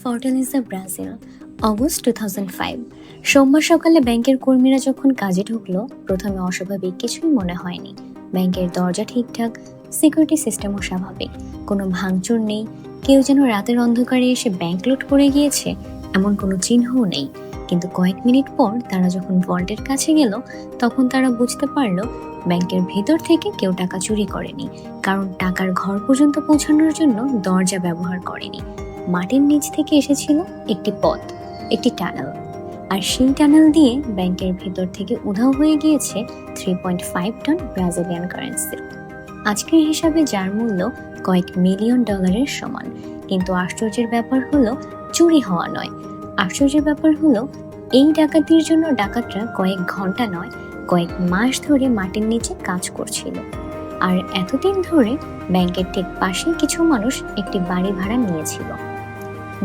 ফর্টালিজা Brazil, August 2005। সোমবার সকালে ব্যাংকের কর্মীরা যখন কাজে ঢুকলো, প্রথমে অস্বাভাবিক কিছুই মনে হয়নি। ব্যাংকের দরজা ঠিকঠাক, সিকিউরিটি সিস্টেমও স্বাভাবিক, কোনো ভাঙচুর নেই, কেউ যেন রাতের অন্ধকারে এসে ব্যাংক লুট করে গিয়েছে এমন কোনো চিহ্নও নেই। কিন্তু কয়েক মিনিট পর তারা যখন ভল্টের কাছে গেল, তখন তারা বুঝতে পারল ব্যাংকের ভেতর থেকে কেউ টাকা চুরি করেনি, কারণ টাকার ঘর পর্যন্ত পৌঁছানোর জন্য দরজা ব্যবহার করেনি। মাটির নিচ থেকে এসেছিল একটি পথ, একটি টানেল, আর সেই টানেল দিয়ে ব্যাংকের ভেতর থেকে উধাও হয়ে গিয়েছে 3.5 টন ব্রাজিলিয়ান কারেন্সি। আজকের হিসাবে যার মূল্য কয়েক মিলিয়ন ডলারের সমান। কিন্তু আশ্চর্যের ব্যাপার হলো চুরি হওয়া নয়, আশ্চর্যের ব্যাপার হলো এই ডাকাতির জন্য ডাকাতরা কয়েক ঘন্টা নয়, কয়েক মাস ধরে মাটির নিচে কাজ করছিল। আর এতদিন ধরে ব্যাংকের ঠিক পাশে কিছু মানুষ একটি বাড়ি ভাড়া নিয়েছিল।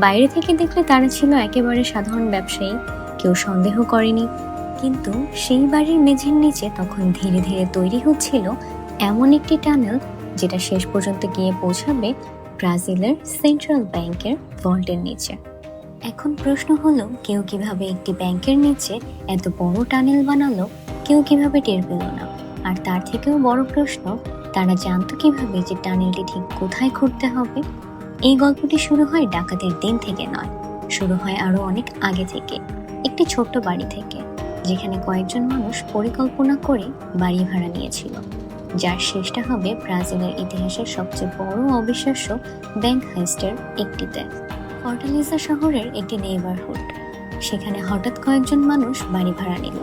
বাইরে থেকে দেখলে তারা ছিল একেবারে সাধারণ ব্যবসায়ী, কেউ সন্দেহ করেনি। কিন্তু সেই বাড়ির মেঝের নিচে তখন ধীরে ধীরে তৈরি হচ্ছিল এমন একটি টানেল, যেটা শেষ পর্যন্ত গিয়ে পৌঁছাবে ব্রাজিলের সেন্ট্রাল ব্যাংকের ভল্টের নিচে। এখন প্রশ্ন হলো, কেউ কিভাবে একটি ব্যাংকের নিচে এত বড় টানেল বানালো, কেউ কিভাবে টের পেল না? আর তার থেকেও বড় প্রশ্ন, তারা জানতো কিভাবে যে টানেলটি ঠিক কোথায় খুঁড়তে হবে? এই গল্পটি শুরু হয় ডাকাতের দিন থেকে নয়, শুরু হয় আরো অনেক আগে থেকে, একটি ছোট্ট বাড়ি থেকে, যেখানে কয়েকজন মানুষ পরিকল্পনা করে বাড়ি ভাড়া নিয়েছিল, যার শেষটা হবে ব্রাজিলের ইতিহাসের সবচেয়ে বড় অবিশ্বাস্য ব্যাংক হাইস্টের একটিতে। ফর্টালিজা শহরের একটি নেইবারহুড, সেখানে হঠাৎ কয়েকজন মানুষ বাড়ি ভাড়া নিল।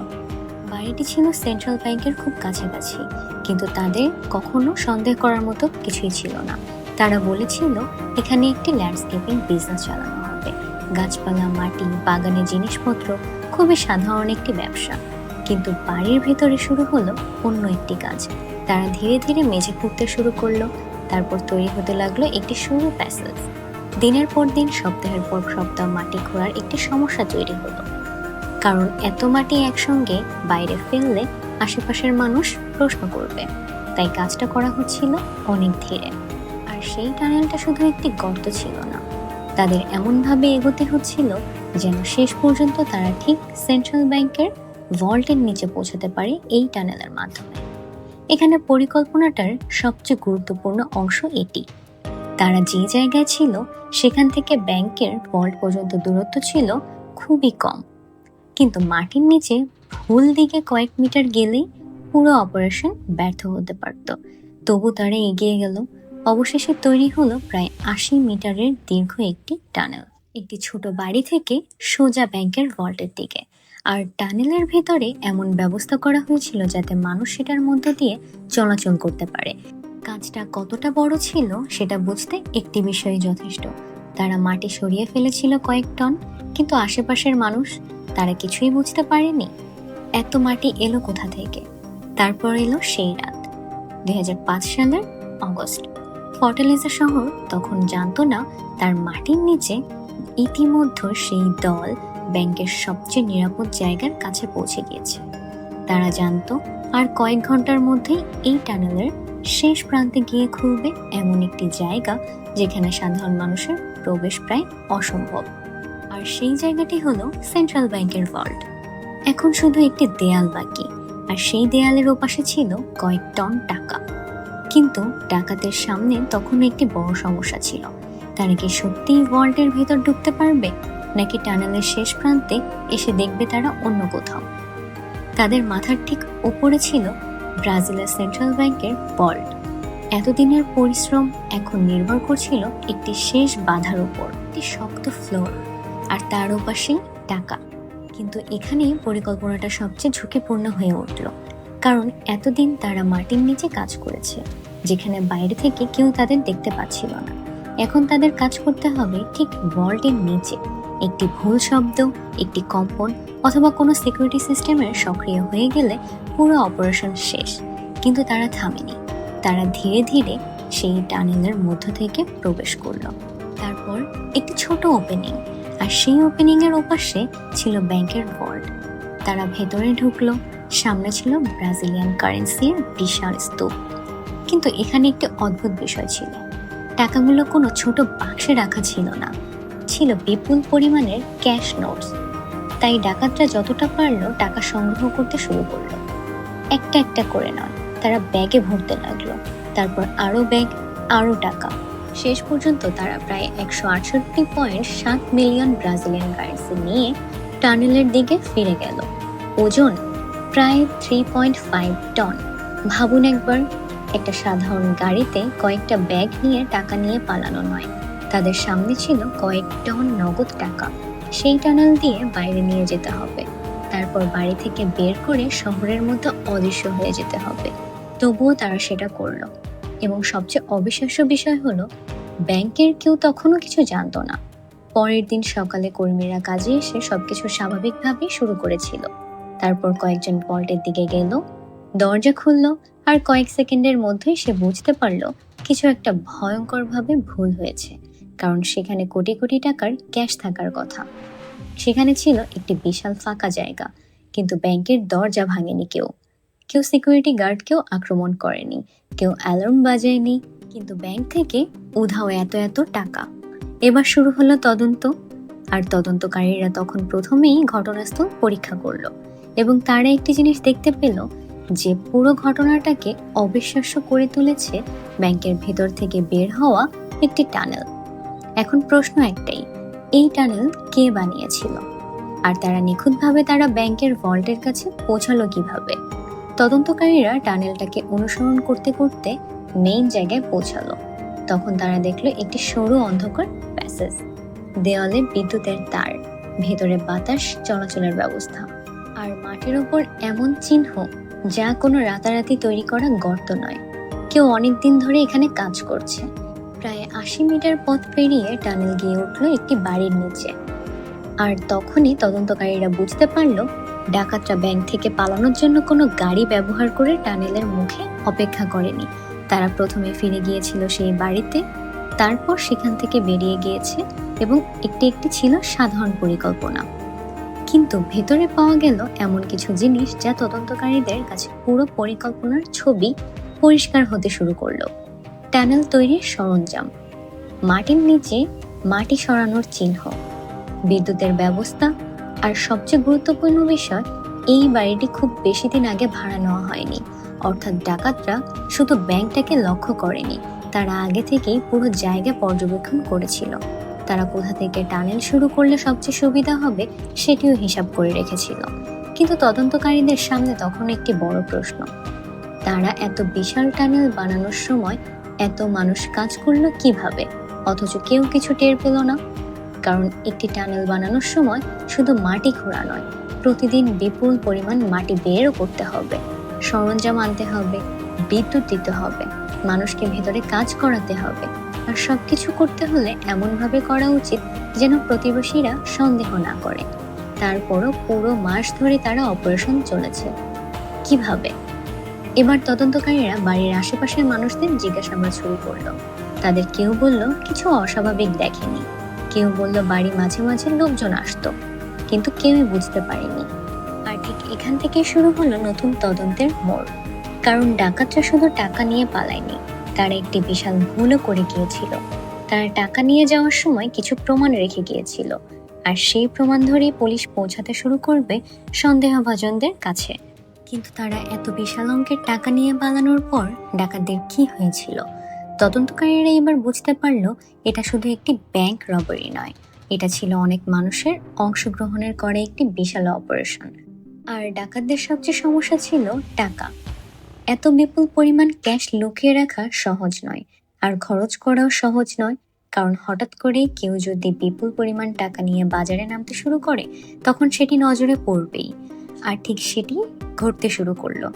বাড়িটি ছিল সেন্ট্রাল ব্যাংকের খুব কাছাকাছি, কিন্তু তাদের কখনো সন্দেহ করার মতো কিছুই ছিল না। তারা বলেছিল এখানে একটি ল্যান্ডস্কেপিং বিজনেস চালানো হবে, গাছপালা, মাটি, বাগানের জিনিসপত্র, খুবই সাধারণ একটি ব্যবসা। কিন্তু বাড়ির ভেতরে শুরু হলো অন্য একটি কাজ। তারা ধীরে ধীরে মেঝে খুঁড়তে শুরু করলো, তারপর তৈরি হতে লাগলো একটি সরু প্যাসেজ। দিনের পর দিন, সপ্তাহের পর সপ্তাহ মাটি খোঁড়ার একটি সমস্যা তৈরি হলো, কারণ এত মাটি একসঙ্গে বাইরে ফেললে আশেপাশের মানুষ প্রশ্ন করবে। তাই কাজটা করা হচ্ছিল অনেক ধীরে। আর সেই টানেলটা শুধু একটি গর্ত ছিল না, তাদের এমনভাবে এগোতে হচ্ছিল যেন শেষ পর্যন্ত তারা ঠিক সেন্ট্রাল ব্যাংকের ভল্টের নিচে পৌঁছাতে পারে এই টানেলের মাধ্যমে। এখানে পরিকল্পনাটার সবচেয়ে গুরুত্বপূর্ণ অংশ এটি। তারা যে জায়গায় ছিল সেখান থেকে ব্যাংকের ভল্ট পর্যন্ত দূরত্ব ছিল খুবই কম, কিন্তু মাটির নিচে ভুল দিকে কয়েক মিটার গেলেই পুরো অপারেশন ব্যর্থ হতে পারত। তবু তারা এগিয়ে গেল। অবশেষে তৈরি হলো প্রায় 80 মিটারের দীর্ঘ একটি টানেল, একটি ছোট বাড়ি থেকে সোজা ব্যাংকের ভল্টের দিকে। আর টানেলের ভেতরে এমন ব্যবস্থা করা হয়েছিল যাতে মানুষ সেটার মধ্য দিয়ে চলাচল করতে পারে। কাজটা কতটা বড় ছিল সেটা বুঝতে একটি বিষয় যথেষ্ট। তারা মাটি সরিয়ে ফেলেছিল কয়েক টন, কিন্তু আশেপাশের মানুষ তারা কিছুই বুঝতে পারেনি এত মাটি এলো কোথা থেকে। তারপর এলো সেই রাত, 2005 সালের অগস্ট। ফর্টালিজা শহর তখন জানতো না তার মাটির নিচে ইতিমধ্যে সেই দল ব্যাংকের সবচেয়ে নিরাপদ জায়গার কাছে পৌঁছে গিয়েছে। তারা জানতো আর কয়েক ঘন্টার মধ্যেই এই টানেলের শেষ প্রান্তে গিয়ে খুলবে এমন একটি জায়গা যেখানে সাধারণ মানুষের প্রবেশ প্রায় অসম্ভব। আর সেই জায়গাটি হলো সেন্ট্রাল ব্যাংকের ভল্ট। এখন শুধু একটি দেয়াল বাকি, আর সেই দেয়ালের ওপাশে ছিল কয়েক টন টাকা। কিন্তু ডাকাতের সামনে তখন একটি বড় সমস্যা ছিল। তারা কি সত্যিই ভল্টের ভেতর ঢুকতে পারবে, নাকি টানেলের শেষ প্রান্তে এসে দেখবে তারা অন্য কোথাও? তাদের মাথার ঠিক উপরে ছিল ব্রাজিলের সেন্ট্রাল ব্যাংকের ভল্ট। এতদিনের পরিশ্রম এখন নির্ভর করছিল একটি শেষ বাধার উপর, একটি শক্ত ফ্লোর, আর তার ওপাশে টাকা। কিন্তু এখানেই পরিকল্পনাটা সবচেয়ে ঝুঁকিপূর্ণ হয়ে উঠল, কারণ এতদিন তারা মাটির নিচে কাজ করেছে, যেখানে বাইরে থেকে কেউ তাদের দেখতে পাচ্ছিল না। এখন তাদের কাজ করতে হবে ঠিক ভল্টের নিচে। একটি ভুল শব্দ, একটি কম্পন, অথবা কোনো সিকিউরিটি সিস্টেমের সক্রিয় হয়ে গেলে পুরো অপারেশন শেষ। কিন্তু তারা থামেনি, তারা ধীরে ধীরে সেই টানেলের মধ্য থেকে প্রবেশ করলো। তারপর একটি ছোট ওপেনিং, আর সেই ওপেনিং এর ওপাশে ছিল ব্যাংকের ভল্ট। তারা ভেতরে ঢুকলো। সামনে ছিল ব্রাজিলিয়ান কারেন্সির বিশাল স্তূপ। কিন্তু এখানে একটি অদ্ভুত বিষয় ছিল, টাকাগুলো কোনো ছোট বাক্সে রাখা ছিল না, ছিল বিপুল পরিমাণের ক্যাশ নোটস। তাই ডাকাতরা যতটা পারলো টাকা সংগ্রহ করতে শুরু করলো। একটা একটা করে নয়, তারা ব্যাগে ভরতে লাগলো, তারপর আরো ব্যাগ, আরো টাকা। শেষ পর্যন্ত তারা প্রায় 168.7 মিলিয়ন ব্রাজিলিয়ান কারেন্সি নিয়ে টানেলের দিকে ফিরে গেল। ওজন প্রায় 3.5 টন। ভাবুন একবার, একটা সাধারণ গাড়িতে কয়েকটা ব্যাগ নিয়ে টাকা নিয়ে পালানো নয়, তাদের সামনে ছিল কয়েক টন নগদ টাকা। সেই টানেল দিয়ে বাইরে নিয়ে যেতে হবে, তারপর বাড়ি থেকে বের করে শহরের মধ্যে অদৃশ্য হয়ে যেতে হবে। তবুও তারা সেটা করলো। এবং সবচেয়ে অবিশ্বাস্য বিষয় হলো, ব্যাংকের কেউ তখনও কিছু জানতো না। পরের দিন সকালে কর্মীরা কাজে এসে সবকিছু স্বাভাবিকভাবেই শুরু করেছিল। তারপর কয়েকজন ভল্টের দিকে গেল, দরজা খুললো, আর কয়েক সেকেন্ডের মধ্যেই সে বুঝতে পারলো কিছু একটা ভয়ঙ্করভাবে ভুল হয়েছে। কারণ সেখানে কোটি কোটি টাকার ক্যাশ থাকার কথা। সেখানে ছিল একটি বিশাল ফাঁকা জায়গা, কিন্তু ব্যাংকের দরজা ভাঙেনি কেউ। কেউ সিকিউরিটি গার্ডকেও আক্রমণ করেনি, কেউ অ্যালার্ম বাজায়নি, কিন্তু ব্যাংক থেকে উধাও এত এত টাকা। এবার শুরু হলো তদন্ত। আর তদন্তকারীরা তখন প্রথমেই ঘটনাস্থল পরীক্ষা করলো, এবং তারা একটি জিনিস দেখতে পেল যে পুরো ঘটনাটাকে অবিশ্বাস্য করে তুলেছে ব্যাংকের ভেতর থেকে বের হওয়া একটি টানেল। এখন প্রশ্ন একটাই, এই টানেল কে বানিয়েছিল? আর তারা নিখুঁতভাবে তারা ব্যাংকের ভল্টের কাছে পৌঁছালো কিভাবে? তদন্তকারীরা টানেলটাকে অনুসরণ করতে করতে মেইন জায়গায় পৌঁছালো। তখন তারা দেখলো একটি সরু অন্ধকার প্যাসেজ, দেওয়ালে বিদ্যুতের তার, ভেতরে বাতাস চলাচলের ব্যবস্থা, আর মাটির উপর এমন চিহ্ন যা কোনো রাতারাতি তৈরি করা গর্ত নয়। কেউ অনেকদিন ধরে এখানে কাজ করছে। প্রায় 80 মিটার পথ পেরিয়ে টানেল গিয়ে উঠলো একটি বাড়ির নিচে। আর তখনই তদন্তকারীরা বুঝতে পারলো ডাকাতরা ব্যাংক থেকে পালানোর জন্য কোনো গাড়ি ব্যবহার করে টানেলের মুখে অপেক্ষা করেনি। তারা প্রথমে ফিরে গিয়েছিল সেই বাড়িতে, তারপর সেখান থেকে বেরিয়ে গিয়েছে, এবং একটি একটি ছিল সাধারণ পরিকল্পনা। কিন্তু ভেতরে পাওয়া গেল এমন কিছু জিনিস যা তদন্তকারীদের কাছে পুরো পরিকল্পনার ছবি পরিষ্কার হতে শুরু করলো। টানেল তৈরির সরঞ্জাম, মাটির নিচে মাটি সরানোর চিহ্ন, বিদ্যুতের ব্যবস্থা, আর সবচেয়ে গুরুত্বপূর্ণ বিষয়, এই বাড়িটি খুব বেশি দিন আগে ভাড়া নেওয়া হয়নি। অর্থাৎ ডাকাতরা শুধু ব্যাংকটাকে লক্ষ্য করেনি, তারা আগে থেকেই পুরো জায়গা পর্যবেক্ষণ করেছিল। তারা কোথা থেকে টানেল শুরু করলে সবচেয়ে সুবিধা হবে সেটিও হিসাব করে রেখেছিল। কিন্তু তদন্তকারীদের সামনে তখন একটি বড় প্রশ্ন, তারা এত বিশাল টানেল বানানোর সময় এত মানুষ কাজ করলো কিভাবে, অথচ কেউ কিছু টের পেল না? কারণ একটি টানেল বানানোর সময় শুধু মাটি খোঁড়া নয়, প্রতিদিন বিপুল পরিমাণ মাটি বেরও করতে হবে, সরঞ্জাম আনতে হবে, বিদ্যুৎ দিতে হবে, মানুষকে ভেতরে কাজ করাতে হবে। আর সবকিছু করতে হলে এমনভাবে করা উচিত যেন প্রতিবেশীরা সন্দেহ না করে। তারপরও পুরো মাস ধরে তারা অপারেশন চলেছে। কিভাবে? এবার তদন্তকারীরা বাড়ির আশেপাশের মানুষদের জিজ্ঞাসাবাদ শুরু করলো। তাদের কেউ বলল কিছু অস্বাভাবিক দেখেনি, কেউ বলল বাড়ি মাঝে মাঝে লোকজন আসতো, কিন্তু কেউই বুঝতে পারেনি। আর ঠিক এখান থেকে শুরু হলো নতুন তদন্তের মোড়। কারণ ডাকাতরা শুধু টাকা নিয়ে পালায়নি, তারা একটি বিশাল ভুলও করে গিয়েছিল। তারা টাকা নিয়ে যাওয়ার সময় কিছু প্রমাণ রেখে গিয়েছিল, আর সেই প্রমাণ ধরেই পুলিশ পৌঁছাতে শুরু করবে সন্দেহভাজনদের কাছে। কিন্তু তারা এত বিশাল অঙ্কের টাকা নিয়ে পালানোর পর ডাকাতদের কি হয়েছিল? তদন্তকারীরা এবার বুঝতে পারলো এটা শুধু একটি ব্যাংক রবারি নয়, এটা ছিল অনেক মানুষের অংশগ্রহণের করে একটি বিশাল অপারেশন। আর ডাকাতদের সবচেয়ে সমস্যা ছিল টাকা। এত বিপুল পরিমাণ ক্যাশ লুকিয়ে রাখা সহজ নয়, আর খরচ করাও সহজ নয়। কারণ হঠাৎ করে কেউ যদি বিপুল পরিমাণ টাকা নিয়ে বাজারে নামতে শুরু করে, তখন সেটি নজরে পড়বেই। আর ঠিক সেটি ঘটতে শুরু করলো।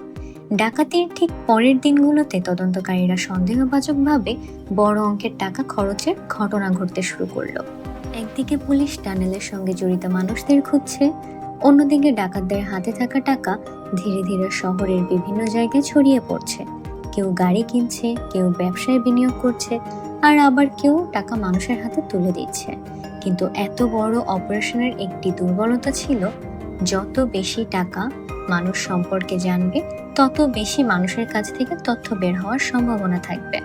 ডাকাতির ঠিক পরের দিনগুলোতে তদন্তকারীরা সন্দেহভাজকভাবে বড় অঙ্কের টাকা খরচের ঘটনা ঘটতে শুরু করলো। একদিকে পুলিশ টানেলের সঙ্গে জড়িত মানুষদের খুঁজছে, অন্যদিকে ডাকাতদের হাতে থাকা টাকা ধীরে ধীরে শহরের বিভিন্ন জায়গায় ছড়িয়ে পড়ছে। কেউ গাড়ি কিনছে, কেউ ব্যবসায় বিনিয়োগ করছে, আর আবার কেউ টাকা মানুষের হাতে তুলে দিচ্ছে। কিন্তু এত বড় অপারেশনের একটি দুর্বলতা ছিল, যত বেশি টাকা মানুষ সম্পর্কে জানবে, তত বেশি মানুষের কাছ থেকে তথ্য বের হওয়ার সম্ভাবনা থাকবে,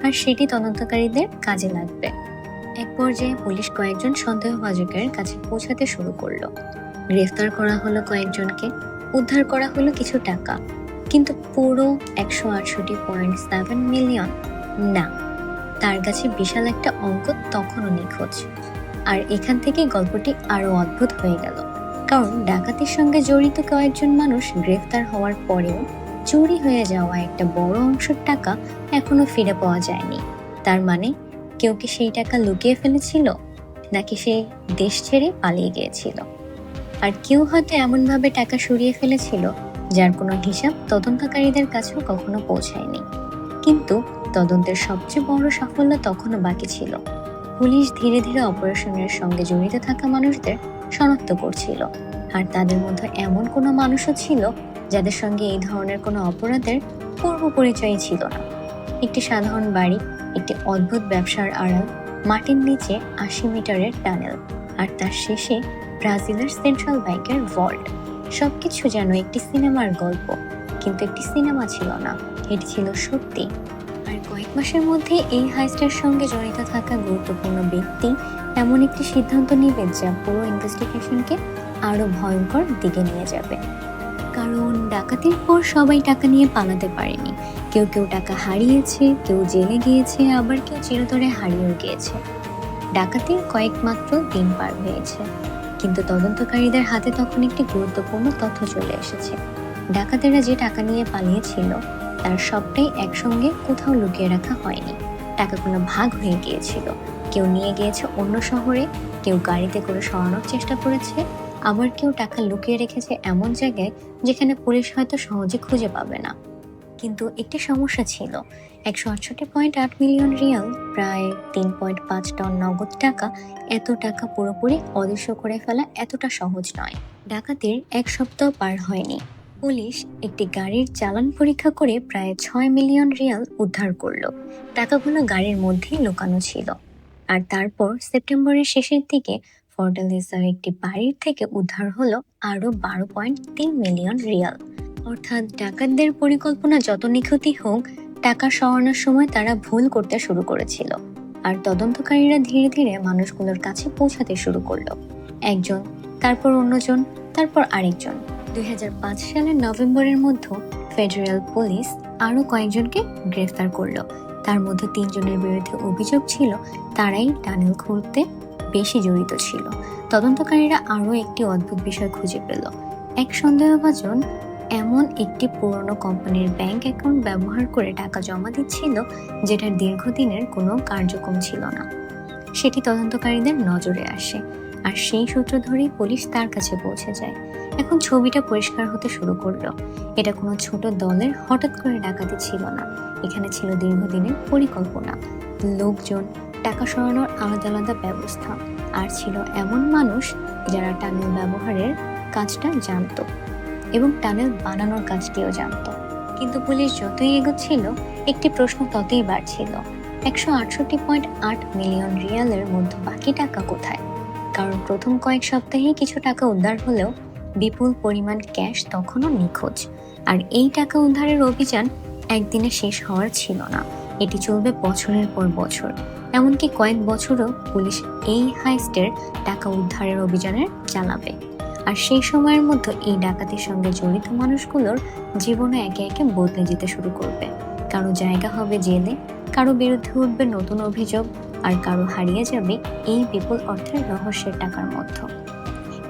আর সেটি তদন্তকারীদের কাজে লাগবে। এক পর্যায়ে পুলিশ কয়েকজন সন্দেহভাজকের কাছে পৌঁছাতে শুরু করলো। গ্রেফতার করা হলো কয়েকজনকে, উদ্ধার করা হলো কিছু টাকা, কিন্তু পুরো 168.7 মিলিয়ন না। তার কাছে বিশাল একটা অঙ্ক তখনও নিখোঁজ। আর এখান থেকে গল্পটি আরো অদ্ভুত হয়ে গেল, কারণ ডাকাতির সঙ্গে জড়িত কয়েকজন মানুষ গ্রেফতার হওয়ার পরেও চুরি হয়ে যাওয়া একটা বড় অংশের টাকা এখনো ফিরে পাওয়া যায়নি। তার মানে কেউ কি সেই টাকা লুকিয়ে ফেলেছিল, নাকি সে দেশ ছেড়ে পালিয়ে গিয়েছিল? আর কেউ হয়তো এমনভাবে টাকা সরিয়ে ফেলেছিল যার কোনো হিসাব তদন্তকারীদের কাছেও কখনো পৌঁছায়নি। কিন্তু তদন্তের সবচেয়ে বড় সাফল্য তখনও বাকি ছিল। পুলিশ ধীরে ধীরে অপারেশনের সঙ্গে জড়িত থাকা মানুষদের শনাক্ত করছিল, আর তাদের মধ্যে এমন কোনো মানুষও ছিল যাদের সঙ্গে এই ধরনের কোনো অপরাধের পূর্ব পরিচয় ছিল না। একটি সাধারণ বাড়ি, একটি অদ্ভুত ব্যবসার আড়াল, মাটির নিচে 80 মিটারের টানেল, আর তার শেষে ব্রাজিলের সেন্ট্রাল ব্যাংকের ভল্ট। সবকিছু যেন একটি সিনেমার গল্প, কিন্তু একটি সিনেমা ছিল না, এটি ছিল সত্যি। আর কয়েক মাসের মধ্যে এই হাইস্টের সঙ্গে জড়িত থাকা গুরুত্বপূর্ণ ব্যক্তি এমন একটি সিদ্ধান্ত নেবে যা পুরো ইনভেস্টিগেশনকে আরো ভয়ঙ্কর দিকে নিয়ে যাবে। কারণ ডাকাতির পর সবাই টাকা নিয়ে পালাতে পারেনি। কেউ কেউ টাকা হারিয়েছে, কেউ জেলে গিয়েছে, আবার কেউ চিরতরে হারিয়েও গিয়েছে। ডাকাতির কয়েক মাত্র দিন পার হয়েছে, কিন্তু তদন্তকারীদের হাতে তখন একটি গুরুত্বপূর্ণ তথ্য চলে এসেছে। ডাকাতেরা যে টাকা নিয়ে পালিয়েছিল তার সবটাই একসঙ্গে কোথাও লুকিয়ে রাখা হয়নি। টাকাগুলো ভাগ হয়ে গিয়েছিল। কেউ নিয়ে গিয়েছে অন্য শহরে, কেউ গাড়িতে করে সরানোর চেষ্টা করেছে, আবার কেউ টাকা লুকিয়ে রেখেছে এমন জায়গায় যেখানে পুলিশ হয়তো সহজে খুঁজে পাবে না। কিন্তু একটি সমস্যা ছিল, 168.8 মিলিয়ন রিয়াল, প্রায় 3.5 টন নগদ টাকা, এত টাকা পুরোপুরি অদৃশ্য করে ফেলা এতটা সহজ নয়। ডাকাতির এক সপ্তাহ পার হয়নি, পুলিশ একটি গাড়ির চালান পরীক্ষা করে প্রায় 6 মিলিয়ন রিয়াল উদ্ধার করলো। টাকাগুলো গাড়ির মধ্যেই লুকানো ছিল। আর তারপর সেপ্টেম্বরের শেষের দিকে ফর্টালেজার একটি বাড়ির থেকে উদ্ধার হলো আরো 12.3 মিলিয়ন রিয়াল। অর্থাৎ ডাকাতদের পরিকল্পনা যত নিখুঁতই হোক, টাকা সরানোর সময় তারা ভুল করতে শুরু করেছিল। আর তদন্তকারীরা ধীরে ধীরে মানুষগুলোর কাছে পৌঁছাতে শুরু করলো। একজন, তারপর অন্যজন, তারপর আরেকজন। 2005 সালের নভেম্বরের মধ্যে ফেডারেল পুলিশ আরো কয়েকজনকে গ্রেফতার করলো। তার মধ্যে 3 জনের বিরুদ্ধে অভিযোগ ছিল তারাই টানেল খুলতে বেশি জড়িত ছিল। তদন্তকারীরা আরো একটি অদ্ভুত বিষয় খুঁজে পেল। এক সন্দেহভাজন এমন একটি পুরনো কোম্পানির ব্যাংক অ্যাকাউন্ট ব্যবহার করে টাকা জমা দিচ্ছিল যেটার দীর্ঘদিনের কোনো কার্যক্রম ছিল না। সেটি তদন্তকারীদের নজরে আসে, আর সেই সূত্র ধরেই পুলিশ তার কাছে পৌঁছে যায়। এখন ছবিটা পরিষ্কার হতে শুরু করলো। এটা কোনো ছোট দলের হঠাৎ করে ডাকাতি ছিল না, এখানে ছিল দীর্ঘদিনের পরিকল্পনা, লোকজন, টাকা সরানোর আলাদা আলাদা ব্যবস্থা, আর ছিল এমন মানুষ যারা টানেল ব্যবহারের কাজটা জানতো এবং টানেল বানানোর কাজটিও জানতো। কিন্তু পুলিশ যতই এগোচ্ছিল একটি প্রশ্ন ততই বাড়ছিল, 168.8 মিলিয়ন রিয়ালের মধ্যে বাকি টাকা কোথায়? কারণ প্রথম কয়েক সপ্তাহেই কিছু টাকা উদ্ধার হলেও বিপুল পরিমাণ ক্যাশ তখনও নিখোঁজ। আর এই টাকা উদ্ধারের অভিযান একদিনে শেষ হওয়ার ছিল না, এটি চলবে বছরের পর বছর। এমনকি কয়েক বছরও পুলিশ এই হাইস্টের টাকা উদ্ধারের অভিযানের চালাবে। আর সেই সময়ের মধ্যে এই ডাকাতির সঙ্গে জড়িত মানুষগুলোর জীবনে একে একে বদলে যেতে শুরু করবে। কারো জায়গা হবে জেলে, কারো বিরুদ্ধে উঠবে নতুন অভিযোগ, আর কারো হারিয়ে যাবে এই বিপুল অর্থের রহস্যের টাকার মধ্যে।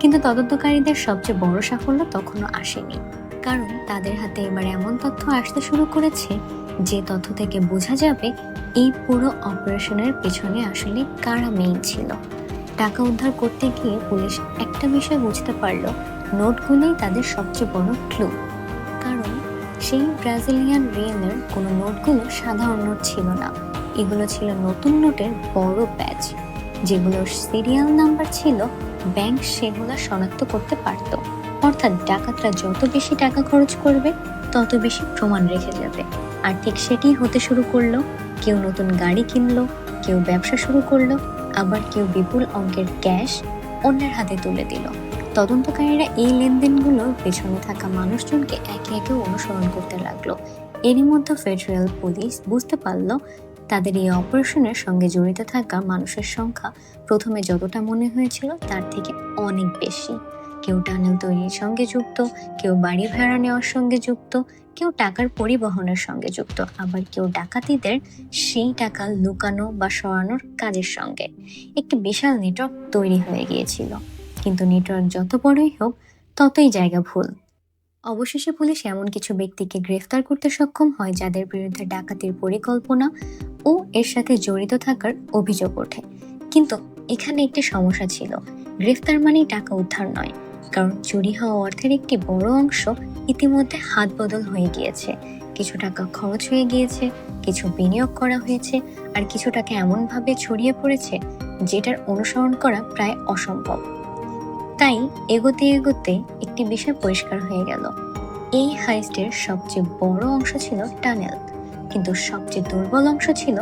কিন্তু তদন্তকারীদের সবচেয়ে বড় সাফল্য তখনও আসেনি, কারণ তাদের হাতে এবার এমন তথ্য আসতে শুরু করেছে যে তথ্য থেকে বোঝা যাবে এই পুরো অপারেশনের পেছনে আসলে কারা মেইন ছিল। টাকা উদ্ধার করতে গিয়ে পুলিশ একটা বিষয় বুঝতে পারল, নোটগুলোই তাদের সবচেয়ে বড় ক্লু। কারণ সেই ব্রাজিলিয়ান রিয়েলের কোনো নোটগুলো সাধারণ নোট ছিল না, এগুলো ছিল নতুন নোটের বড় ব্যাচ, যেগুলোর সিরিয়াল নাম্বার ছিল ব্যাংক সেগুলো শনাক্ত করতে পারত। অর্থাৎ ডাকাতরা যত বেশি টাকা খরচ করবে তত বেশি প্রমাণ রেখে যাবে। আর ঠিক সেটি হতে শুরু করলো। কেউ নতুন গাড়ি কিনলো, কেউ ব্যবসা শুরু করলো, আবার কেউ বিপুল অঙ্কের ক্যাশ অন্যের হাতে তুলে দিল। তদন্তকারীরা এই লেনদেনগুলোর পেছনে থাকা মানুষজনকে একে একে অনুসরণ করতে লাগলো। এরই মধ্যে ফেডারেল পুলিশ বুঝতে পারলো তাদের এই অপারেশনের সঙ্গে জড়িত থাকা মানুষের সংখ্যা প্রথমে যতটা মনে হয়েছিল তার থেকে অনেক বেশি। কেউ টানেল তৈরির সঙ্গে যুক্ত, কেউ বাড়ি ভাড়া নেওয়ার সঙ্গে যুক্ত, কেউ টাকার পরিবহনের সঙ্গে যুক্ত, আবার কেউ ডাকাতিদের সেই টাকা লুকানো বা সরানোর কাজের সঙ্গে। একটি বিশাল নেটওয়ার্ক তৈরি হয়ে গিয়েছিল। কিন্তু নেটওয়ার্ক যত বড়ই হোক ততই জায়গা ভুল। অবশেষে পুলিশ এমন কিছু ব্যক্তিকে গ্রেফতার করতে সক্ষম হয় যাদের বিরুদ্ধে ডাকাতির পরিকল্পনা ও এর সাথে জড়িত থাকার অভিযোগ ওঠে। কিন্তু এখানে একটি সমস্যা ছিল, গ্রেফতার মানেই টাকা উদ্ধার নয়, কারণ চুরি হওয়া অর্থের একটি বড় অংশ ইতিমধ্যে হাত বদল হয়ে গিয়েছে। কিছু টাকা খরচ হয়ে গিয়েছে, কিছু বিনিয়োগ করা হয়েছে, আর কিছু টাকা এমনভাবে ছড়িয়ে পড়েছে যেটার অনুসরণ করা প্রায় অসম্ভব। তাই এগোতে এগোতে একটি বিষয় পরিষ্কার হয়ে গেল, এই হাইস্টের সবচেয়ে বড় অংশ ছিল টানেল, কিন্তু সবচেয়ে দুর্বল অংশ ছিল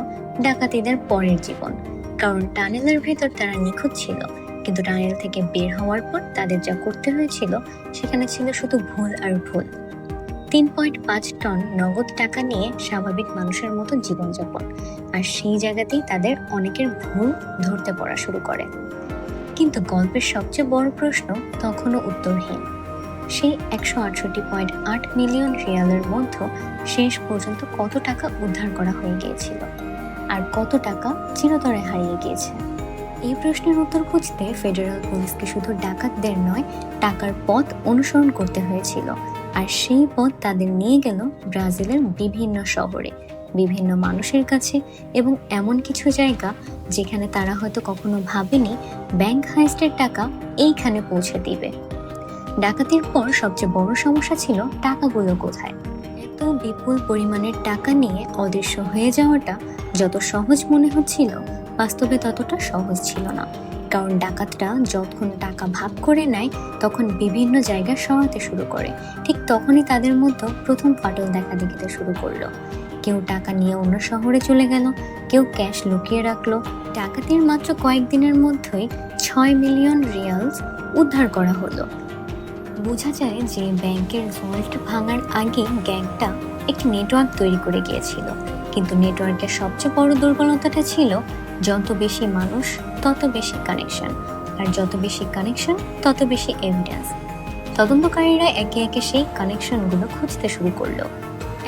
ডাকাতিদের পরের জীবন। কারণ টানেলের ভেতর তারা নিখুঁত ছিল, কিন্তু টানেল থেকে বের হওয়ার পর তাদের যা করতে হয়েছিল সেখানে ছিল শুধু ভুল আর ভুল। 3.5 টন নগদ টাকা নিয়ে স্বাভাবিক মানুষের মতো জীবনযাপন, আর সেই জায়গাতেই তাদের অনেকের ভুল ধরতে পড়া শুরু করে। কিন্তু গল্পের সবচেয়ে বড় প্রশ্ন তখনও উত্তরহীন। সেই 168.8 মিলিয়ন রিয়ালের মধ্যে শেষ পর্যন্ত কত টাকা উদ্ধার করা হয়ে গিয়েছিল, আর কত টাকা চিরতরে হারিয়ে গিয়েছে? এই প্রশ্নের উত্তর খুঁজতে ফেডারেল পুলিশকে শুধু ডাকাতদের নয়, টাকার পথ অনুসরণ করতে হয়েছিল। আর সেই পথ তাদের নিয়ে গেল ব্রাজিলের বিভিন্ন শহরে, বিভিন্ন মানুষের কাছে, এবং এমন কিছু জায়গা যেখানে তারা হয়তো কখনো ভাবেনি ব্যাংক হাইস্টের টাকা এইখানে পৌঁছে দিবে। ডাকাতির পর সবচেয়ে বড় সমস্যা ছিল টাকাগুলো কোথায়। এত বিপুল পরিমাণের টাকা নিয়ে অদৃশ্য হয়ে যাওয়াটা যত সহজ মনে হচ্ছিল, বাস্তবে ততটা সহজ ছিল না। কারণ ডাকাতরা যখন টাকা ভাগ করে নেয় তখন বিভিন্ন জায়গায় সরাতে শুরু করে। ঠিক তখনই তাদের মধ্যে প্রথম ফাটল দেখা দিতে শুরু করলো। কেউ টাকা নিয়ে অন্য শহরে চলে গেল, কেউ ক্যাশ লুকিয়ে রাখলো। ডাকাতির মাত্র কয়েকদিনের মধ্যেই 6 মিলিয়ন রিয়ালস উদ্ধার করা হলো। বোঝা যায় যে ব্যাংকের ভল্ট ভাঙার আগে গ্যাংটা একটি নেটওয়ার্ক তৈরি করে গিয়েছিল। কিন্তু নেটওয়ার্কের সবচেয়ে বড় দুর্বলতাটা ছিল যত বেশি মানুষ তত বেশি কানেকশন, আর যত বেশি কানেকশন তত বেশি এভিডেন্স। তদন্তকারীরা একে একে সেই কানেকশনগুলো খুঁজতে শুরু করলো।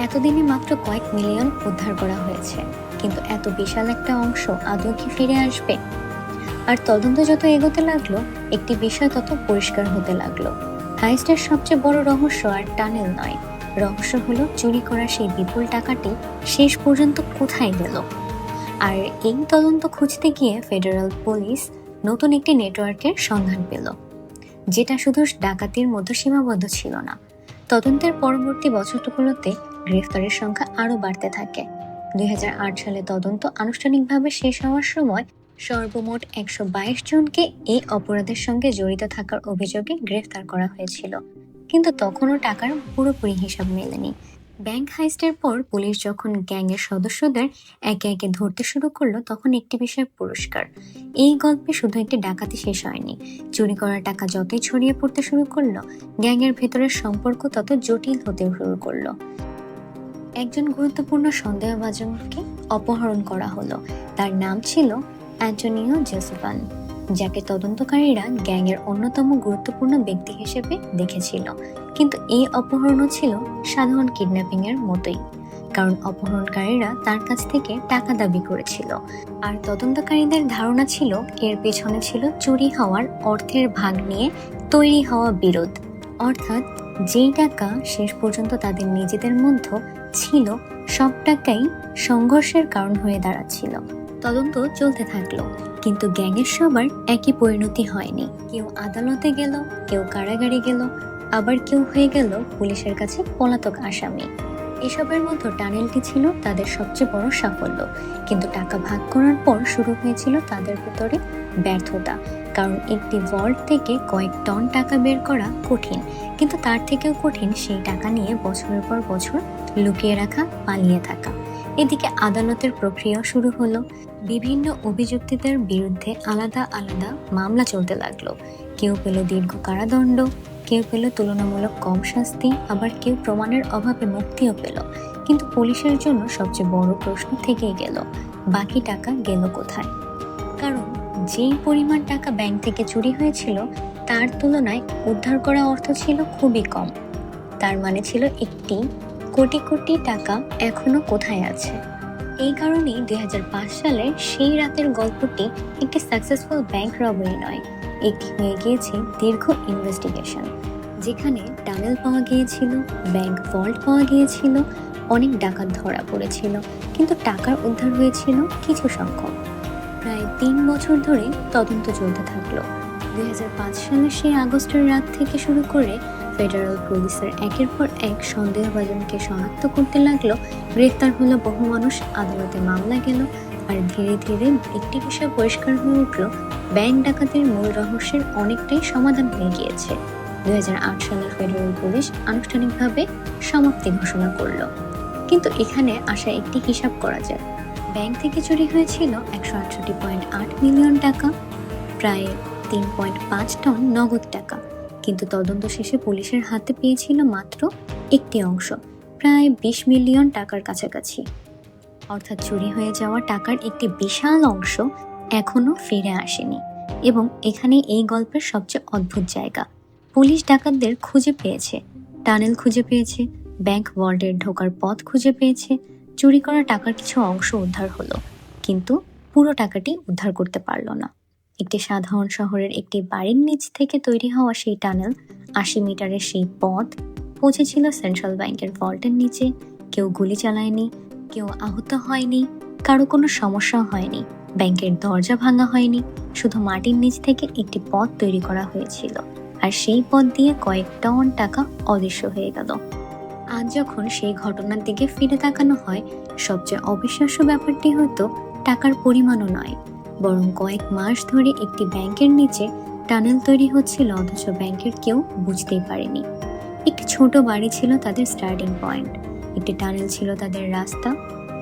এতদিনে মাত্র কয়েক মিলিয়ন উদ্ধার করা হয়েছে, কিন্তু এত বিশাল একটা অংশ আদৌ কি ফিরে আসবে? আর তদন্ত যত এগোতে লাগলো, একটি বিষয় তত পরিষ্কার হতে লাগলো। হাইস্টের সবচেয়ে বড় রহস্য আর টানেল নয়, রহস্য হলো চুরি করা সেই বিপুল টাকাটি শেষ পর্যন্ত কোথায় গেল। আর এই তদন্ত খুঁজতে গিয়ে ফেডারেল পুলিশ নতুন একটি নেটওয়ার্কের সন্ধান পেল, যেটা শুধু ডাকাতির মধ্যে সীমাবদ্ধ ছিল না। তদন্তের পরবর্তী বছরগুলোতে গ্রেফতারের সংখ্যা আরও বাড়তে থাকে। 2008 সালে তদন্ত আনুষ্ঠানিকভাবে শেষ হওয়ার সময় সর্বমোট 122 জনকে এই অপরাধের সঙ্গে জড়িত থাকার অভিযোগে গ্রেফতার করা হয়েছিল। কিন্তু তখনও টাকার পুরোপুরি হিসাব মেলেনি। ব্যাংক হাইস্টের পর পুলিশ যখন গ্যাংয়ের সদস্যদের একে একে ধরতে শুরু করলো, তখন একটি বিষয় পরিষ্কার, এই গল্পে শুধু একটি ডাকাতি শেষ হয়নি। চুরি করা টাকা যতই ছড়িয়ে পড়তে শুরু করলো, গ্যাংয়ের ভেতরের সম্পর্ক তত জটিল হতে শুরু করলো। একজন গুরুত্বপূর্ণ সন্দেহভাজনকে অপহরণ করা হলো। তার নাম ছিল অ্যান্টোনিও জোসেফান, যাকে তদন্তকারীরা গ্যাংয়ের অন্যতম গুরুত্বপূর্ণ ব্যক্তি হিসেবে দেখেছিল। কিন্তু এই অপহরণও ছিল সাধারণ কিডন্যাপিং এর মতোই, কারণ অপহরণকারীরা তার কাছ থেকে টাকা দাবি করেছিল। আর তদন্তকারীদের ধারণা ছিল এর পেছনে ছিল চুরি হওয়ার অর্থের ভাগ নিয়ে তৈরি হওয়া বিরোধ। অর্থাৎ যেই টাকা শেষ পর্যন্ত তাদের নিজেদের মধ্যে ছিল, সব টাকাই সংঘর্ষের কারণ হয়ে দাঁড়াচ্ছিল। তদন্ত চলতে থাকলো, কিন্তু গ্যাংয়ের সবার একই পরিণতি হয়নি। কেউ আদালতে গেল, কেউ কারাগারে গেল, আবার কেউ হয়ে গেল পুলিশের কাছে পলাতক আসামি। এসবের মধ্যে টানেলটি ছিল তাদের সবচেয়ে বড় সাফল্য। কিন্তু টাকা ভাগ করার পর শুরু হয়েছিল তাদের ভেতরে ব্যর্থতা। কারণ একটি ভল্ট থেকে কয়েক টন টাকা বের করা কঠিন, কিন্তু তার থেকেও কঠিন সেই টাকা নিয়ে বছরের পর বছর লুকিয়ে রাখা, পালিয়ে থাকা। এদিকে আদালতের প্রক্রিয়া শুরু হলো। বিভিন্ন অভিযুক্তদের বিরুদ্ধে আলাদা আলাদা মামলা চলতে লাগলো। কেউ পেল দীর্ঘ কারাদণ্ড, কেউ পেল তুলনামূলক কম শাস্তি, আবার কেউ প্রমাণের অভাবে মুক্তিও পেল। কিন্তু পুলিশের জন্য সবচেয়ে বড় প্রশ্ন থেকেই গেল, বাকি টাকা গেল কোথায়? কারণ যেই পরিমাণ টাকা ব্যাংক থেকে চুরি হয়েছিল তার তুলনায় উদ্ধার করা অর্থ ছিল খুবই কম। তার মানে ছিল একটি কোটি কোটি টাকা এখনো কোথায় আছে। এই কারণেই 2005 সালের সেই রাতের গল্পটি একটি সাকসেসফুল ব্যাংক রবারি নয়, এটি হয়ে গিয়েছে দীর্ঘ ইনভেস্টিগেশন, যেখানে টানেল পাওয়া গিয়েছিল, ব্যাংক ভল্ট পাওয়া গিয়েছিল, অনেক ডাকাত ধরা পড়েছিল, কিন্তু টাকার উদ্ধার হয়েছিল কিছু সংখ্যক। প্রায় 3 বছর ধরে তদন্ত চলতে থাকলো। 2005 সালের সেই আগস্টের রাত থেকে শুরু করে ফেডারেল পুলিশের একের পর এক সন্দেহভাজনকে শনাক্ত করতে লাগলো, গ্রেফতার হলো বহু মানুষ, আদালতে মামলা গেল, আর ধীরে ধীরে একটি বিষয় পরিষ্কার হয়ে উঠল, ব্যাংক ডাকাতির মূল রহস্যের অনেকটাই সমাধান হয়ে গিয়েছে। 2008 সালে ফেডারেল পুলিশ আনুষ্ঠানিকভাবে সমাপ্তি ঘোষণা করলো। কিন্তু এখানে আসা একটি হিসাব করা যায়। ব্যাংক থেকে চুরি হয়েছিল 168.8 মিলিয়ন টাকা, প্রায় 3.5 টন নগদ টাকা, কিন্তু তদন্ত শেষে পুলিশের হাতে পেয়েছিল মাত্র একটি অংশ, প্রায় 20 মিলিয়ন টাকার কাছাকাছি। অর্থাৎ চুরি হয়ে যাওয়া টাকার একটি বিশাল অংশ এখনো ফিরে আসেনি। এবং এখানে এই গল্পের সবচেয়ে অদ্ভুত জায়গা, পুলিশ ডাকাতদের খুঁজে পেয়েছে, টানেল খুঁজে পেয়েছে, ব্যাংক ভল্টের ঢোকার পথ খুঁজে পেয়েছে, চুরি করা টাকার কিছু অংশ উদ্ধার হলো, কিন্তু পুরো টাকাটি উদ্ধার করতে পারলো না। একটি সাধারণ শহরের একটি বাড়ির নিচ থেকে তৈরি হওয়া সেই টানেল, 80 মিটারের সেই পথ পৌঁছেছিল সেন্ট্রাল ব্যাংকের ভল্টের নিচে। কেউ গুলি চালায়নি, কেউ আহত হয়নি, কারো কোনো সমস্যা হয়নি, ব্যাংকের দরজা ভাঙা হয়নি, শুধু মাটির নিচ থেকে একটি পথ তৈরি করা হয়েছিল, আর সেই পথ দিয়ে কয়েক টন টাকা অদৃশ্য হয়ে গেল। আজ যখন সেই ঘটনার দিকে ফিরে তাকানো হয়, সবচেয়ে অবিশ্বাস্য ব্যাপারটি হয়তো টাকার পরিমাণও নয়, বরং কয়েক মাস ধরে একটি ব্যাংকের নিচে টানেল তৈরি হচ্ছিল, অথচ ব্যাংকের কেউ বুঝতেই পারেনি। একটি ছোট বাড়ি ছিল তাদের স্টার্টিং পয়েন্ট, একটি টানেল ছিল তাদের রাস্তা,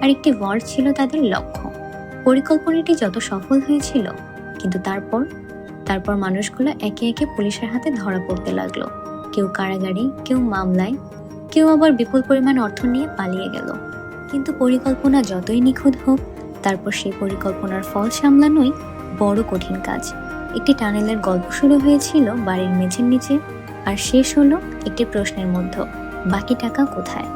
আর একটি ভল্ট ছিল তাদের লক্ষ্য। পরিকল্পনাটি যত সফল হয়েছিল, কিন্তু তারপর মানুষগুলো একে একে পুলিশের হাতে ধরা পড়তে লাগলো, কেউ কারাগারে, কেউ মামলায়, কেউ আবার বিপুল পরিমাণ অর্থ নিয়ে পালিয়ে গেল। কিন্তু পরিকল্পনা যতই নিখুঁত হোক, তারপর সেই পরিকল্পনার ফল সামলানোই বড় কঠিন কাজ। একটি টানেলের গল্প শুরু হয়েছিল বাড়ির মেঝের নিচে, আর শেষ হলো একটি প্রশ্নের মধ্যে, বাকি টাকা কোথায়?